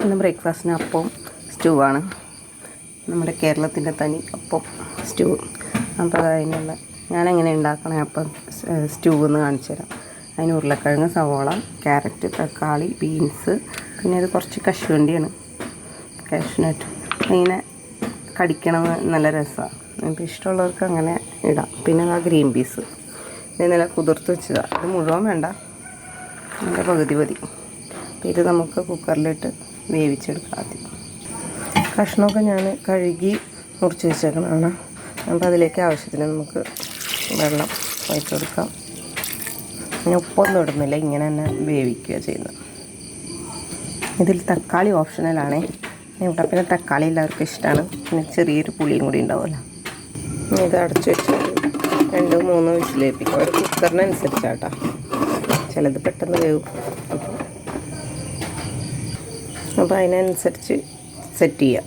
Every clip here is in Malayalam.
ഇന്ന് ബ്രേക്ക്ഫാസ്റ്റിന് അപ്പം സ്റ്റൂ ആണ്. നമ്മുടെ കേരളത്തിൻ്റെ തനി അപ്പം സ്റ്റൂ. അപ്പോൾ അതിനുള്ള ഞാനെങ്ങനെ ഉണ്ടാക്കണേ അപ്പം സ്റ്റൂ എന്ന് കാണിച്ചു തരാം. അതിന് ഉരുളക്കിഴങ്ങ്, സവോള, ക്യാരറ്റ്, തക്കാളി, ബീൻസ്, പിന്നെ ഇത് കുറച്ച് കശുവണ്ടിയാണ്, കാഷ്നട്ട്. ഇങ്ങനെ കടിക്കണമെന്ന് നല്ല രസമാണ്. എനിക്ക് ഇഷ്ടമുള്ളവർക്ക് അങ്ങനെ ഇടാം. പിന്നെ ആ ഗ്രീൻ പീസ് ഇത് നല്ല കുതിർത്ത് വെച്ചതാണ്. ഇത് മുഴുവൻ വേണ്ട, അതിൻ്റെ പകുതി മതി. ഇത് നമുക്ക് കുക്കറിലിട്ട് വേവിച്ചെടുക്കാം. ആദ്യം കഷ്ണമൊക്കെ ഞാൻ കഴുകി മുറിച്ച് വെച്ചേക്കണതാണ്. അപ്പോൾ അതിലേക്ക് ആവശ്യത്തിന് നമുക്ക് വെള്ളം ഒഴിച്ച് കൊടുക്കാം. ഞാൻ ഉപ്പൊന്നും ഇടുന്നില്ല, ഇങ്ങനെ തന്നെ വേവിക്കുക ചെയ്യുന്നത്. ഇതിൽ തക്കാളി ഓപ്ഷണലാണേ. ഇവിടെ പിന്നെ തക്കാളി എല്ലാവർക്കും ഇഷ്ടമാണ്. പിന്നെ ചെറിയൊരു പുളിയും കൂടി ഉണ്ടാവുമല്ലോ. ഇത് അടച്ചു വെച്ചിട്ട് 2-3 വിസിലേൽപ്പിക്കും. ഒരു കുക്കറിനനുസരിച്ചാട്ടോ, ചിലത് പെട്ടെന്ന് വേവും. അപ്പോൾ അതിനനുസരിച്ച് സെറ്റ് ചെയ്യാം.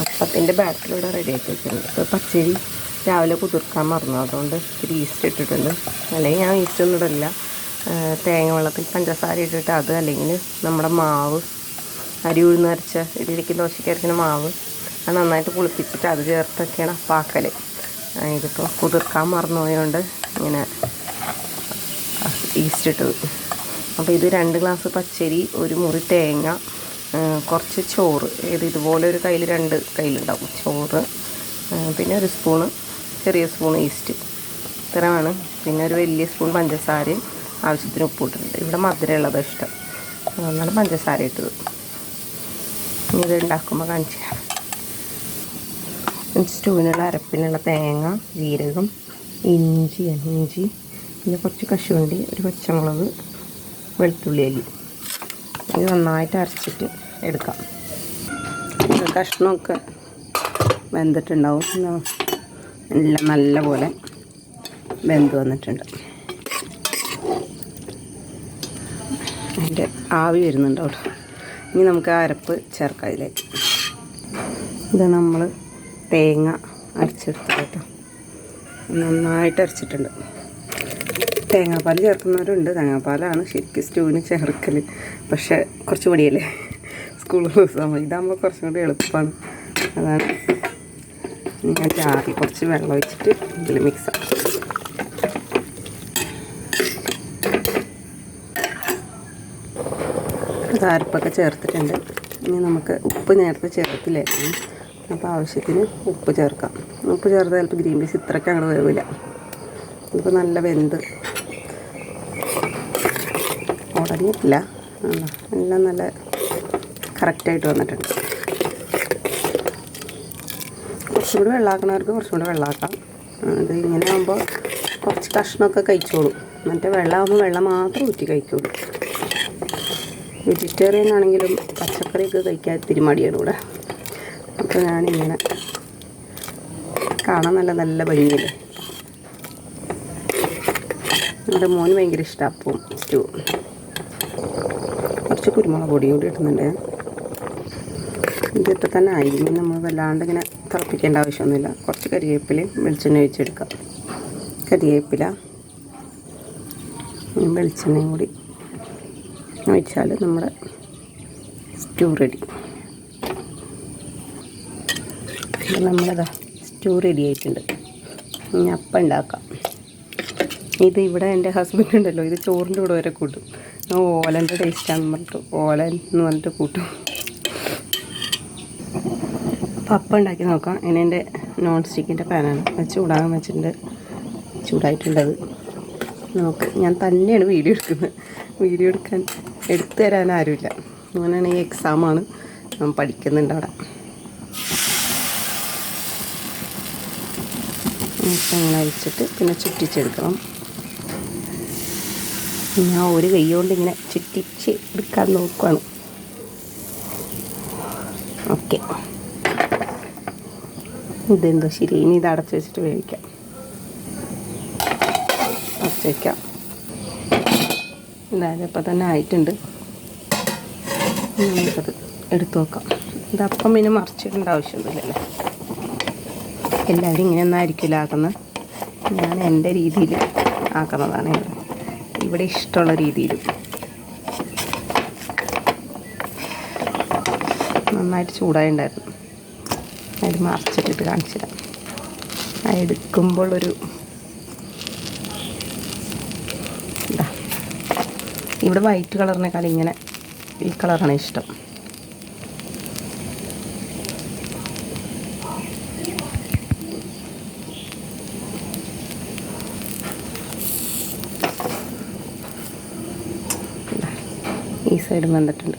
അപ്പത്തിൻ്റെ ബാറ്ററിലൂടെ റെഡി ആക്കി വെച്ചിട്ടുണ്ട്. ഇപ്പോൾ പച്ചരി രാവിലെ കുതിർക്കാൻ മറന്നു, അതുകൊണ്ട് ഇത്തിരി ഈസ്റ്റ് ഇട്ടിട്ടുണ്ട്. അല്ലെങ്കിൽ ഞാൻ ഈസ്റ്റ് ഒന്നും ഇടില്ല. തേങ്ങ വെള്ളത്തിൽ പഞ്ചസാര ഇട്ടിട്ട് അത്, അല്ലെങ്കിൽ നമ്മുടെ മാവ് അരി ഉഴുന്നരച്ച ഇഡ്ഡലിക്ക് ദോശയ്ക്ക് അരക്കുന്ന മാവ് അത് നന്നായിട്ട് പുളിപ്പിച്ചിട്ട് അത് ചേർത്തൊക്കെയാണ് പാക്കൽ. ഇതിപ്പോൾ കുതിർക്കാൻ മറന്നു പോയതുകൊണ്ട് ഇങ്ങനെ ഈസ്റ്റ് ഇട്ടത്. അപ്പോൾ ഇത് 2 ഗ്ലാസ് പച്ചരി, 1 മുറി തേങ്ങ, കുറച്ച് ചോറ്, ഇതുപോലെ ഒരു കയ്യിൽ 2 കയ്യിലുണ്ടാവും ചോറ്, പിന്നെ 1 സ്പൂണ്, ചെറിയ സ്പൂൺ ഈസ്റ്റ്, ഇത്രയാണ്. പിന്നെ ഒരു വലിയ സ്പൂൺ പഞ്ചസാരയും ആവശ്യത്തിന് ഉപ്പിട്ടിട്ടുണ്ട്. ഇവിടെ മധുരമുള്ളത് ഇഷ്ടം, അതുകൊണ്ടാണ് പഞ്ചസാര ഇട്ടത്. ഇനി ഇത് ഉണ്ടാക്കുമ്പോൾ കാണിച്ചു തരാം. സ്റ്റൂവിനുള്ള അരപ്പിനുള്ള തേങ്ങ, ജീരകം, ഇഞ്ചി, പിന്നെ കുറച്ച് കശുവണ്ടി, ഒരു പച്ചമുളക്, വെളുത്തുള്ളി അല്ലി. ഇത് നന്നായിട്ട് അരച്ചിട്ട് എടുക്കാം. കഷ്ണമൊക്കെ വെന്തിട്ടുണ്ടാവും, എല്ലാം നല്ല പോലെ വെന്ത് വന്നിട്ടുണ്ട്. അതിൻ്റെ ആവി വരുന്നുണ്ട് അവിടെ. ഇനി നമുക്ക് അരപ്പ് ചേർക്കാം ഇതിലേക്ക്. ഇത് നമ്മൾ തേങ്ങ അരച്ചെടുത്ത് കേട്ടോ, നന്നായിട്ട് അരച്ചിട്ടുണ്ട്. തേങ്ങാപ്പാൽ ചേർക്കുന്നവരുണ്ട്. തേങ്ങാപ്പാലാണ് ശരിക്കും സ്റ്റൂവിന് ചേർക്കൽ, പക്ഷേ കുറച്ച് പൊടിയല്ലേ സ്കൂൾ ദിവസം. ഇതാകുമ്പോൾ കുറച്ചും കൂടി എളുപ്പമാണ്. അതാണ് ഞാൻ ചാറി കുറച്ച് വെള്ളം ഒഴിച്ചിട്ട് ഇതിൽ മിക്സാക്കാം. അരപ്പൊക്കെ ചേർത്തിട്ടുണ്ട്. ഇനി നമുക്ക് ഉപ്പ് നേരത്തെ ചേർത്തില്ലായിരുന്നു, അപ്പോൾ ആവശ്യത്തിന് ഉപ്പ് ചേർക്കാം. ഉപ്പ് ചേർത്ത് ചിലപ്പോൾ ഗ്രീൻ പീസ് ഇത്രയ്ക്ക് അങ്ങോട്ട് വേവില്ല. ഇതിപ്പോൾ നല്ല വെന്ത് ഉടഞ്ഞിട്ടില്ല, എല്ലാം നല്ല കറക്റ്റായിട്ട് വന്നിട്ടുണ്ട്. കുറച്ചും കൂടി വെള്ളമാക്കണവർക്ക് കുറച്ചും കൂടി വെള്ളമാക്കാം. ഇത് ഇങ്ങനെ ആകുമ്പോൾ കുറച്ച് കഷ്ണമൊക്കെ കഴിച്ചോളും. മറ്റേ വെള്ളമാകുമ്പോൾ വെള്ളം മാത്രം ഊറ്റി കഴിക്കുള്ളൂ. വെജിറ്റേറിയൻ ആണെങ്കിലും പച്ചക്കറിയൊക്കെ കഴിക്കാൻ ഇത്തിരി മടിയാണ് ഇവിടെ. അപ്പോൾ ഞാനിങ്ങനെ കാണാൻ നല്ല ഭംഗിയല്ലേ. എൻ്റെ മോന് ഭയങ്കര ഇഷ്ടമാണ് അപ്പം സ്റ്റൂ. കുറച്ച് കുരുമുളക് പൊടിയും കൂടി ഇടുന്നുണ്ട്. ഇതിപ്പോൾ തന്നെ ആയിരിക്കും, നമ്മൾ വല്ലാണ്ട് ഇങ്ങനെ തിളപ്പിക്കേണ്ട ആവശ്യമൊന്നുമില്ല. കുറച്ച് കരിവേപ്പിലയും വെളിച്ചെണ്ണ ഒഴിച്ചെടുക്കാം. കരിവേപ്പില വെളിച്ചെണ്ണയും കൂടി ഒഴിച്ചാൽ നമ്മുടെ സ്റ്റൂ റെഡി. നമ്മളതാ സ്റ്റൂ റെഡി ആയിട്ടുണ്ട്. ഇനി അപ്പം ഉണ്ടാക്കാം. ഇത് ഇവിടെ എൻ്റെ ഹസ്ബൻഡ് ഉണ്ടല്ലോ, ഇത് ചോറിൻ്റെ കൂടെ വരെ കൂട്ടും. ഓലൻ്റെ ടേസ്റ്റാണെന്ന് പറഞ്ഞിട്ട് ഓലൻ എന്ന് പറഞ്ഞിട്ട് കൂട്ടും. അപ്പോൾ അപ്പം ഉണ്ടാക്കി നോക്കാം. ഇനി എൻ്റെ നോൺ സ്റ്റിക്കിൻ്റെ പാനാണ്, അത് ചൂടാകാൻ വെച്ചിട്ടുണ്ട്. ചൂടായിട്ടുണ്ടത് നമുക്ക്. ഞാൻ തന്നെയാണ് വീഡിയോ എടുക്കുന്നത്. വീഡിയോ എടുത്തു തരാൻ ആരുമില്ല. അങ്ങനെയാണ്, ഈ എക്സാമാണ്, ഞാൻ പഠിക്കുന്നുണ്ട് അവിടെ. അങ്ങനെ അഴിച്ചിട്ട് പിന്നെ ചുറ്റിച്ചെടുക്കണം. ഞാൻ ഒരു കൈ കൊണ്ട് ഇങ്ങനെ ചുറ്റിച്ച് എടുക്കാൻ നോക്കുകയാണ്. ഓക്കെ, ഇതെന്തോ ശരി. ഇനി ഇത് അടച്ച് വെച്ചിട്ട് വേവിക്കാം. അടച്ച് വയ്ക്കാം. എന്തായാലും ഇപ്പം തന്നെ ആയിട്ടുണ്ട്. നമുക്കത് എടുത്തു നോക്കാം. ഇതപ്പം പിന്നെ മറിച്ചിടേണ്ട ആവശ്യമൊന്നുമില്ലല്ലോ. എല്ലാവരും ഇങ്ങനെയൊന്നും ആയിരിക്കില്ല ആക്കുന്നത്. ഞാൻ എൻ്റെ രീതിയിൽ ആക്കുന്നതാണ് ഇവിടെ ഇഷ്ടമുള്ള രീതിയിൽ. നന്നായിട്ട് ചൂടായിട്ടുണ്ടായിരുന്നു. അത് മറിച്ചിട്ടിട്ട് കാണിച്ചു തരാം. എടുക്കുമ്പോഴൊരു ഇതാ, ഇവിടെ വൈറ്റ് കളറിനേക്കാൾ ഇങ്ങനെ ഈ കളറാണ് ഇഷ്ടം. ഈ സൈഡും വന്നിട്ടുണ്ട്.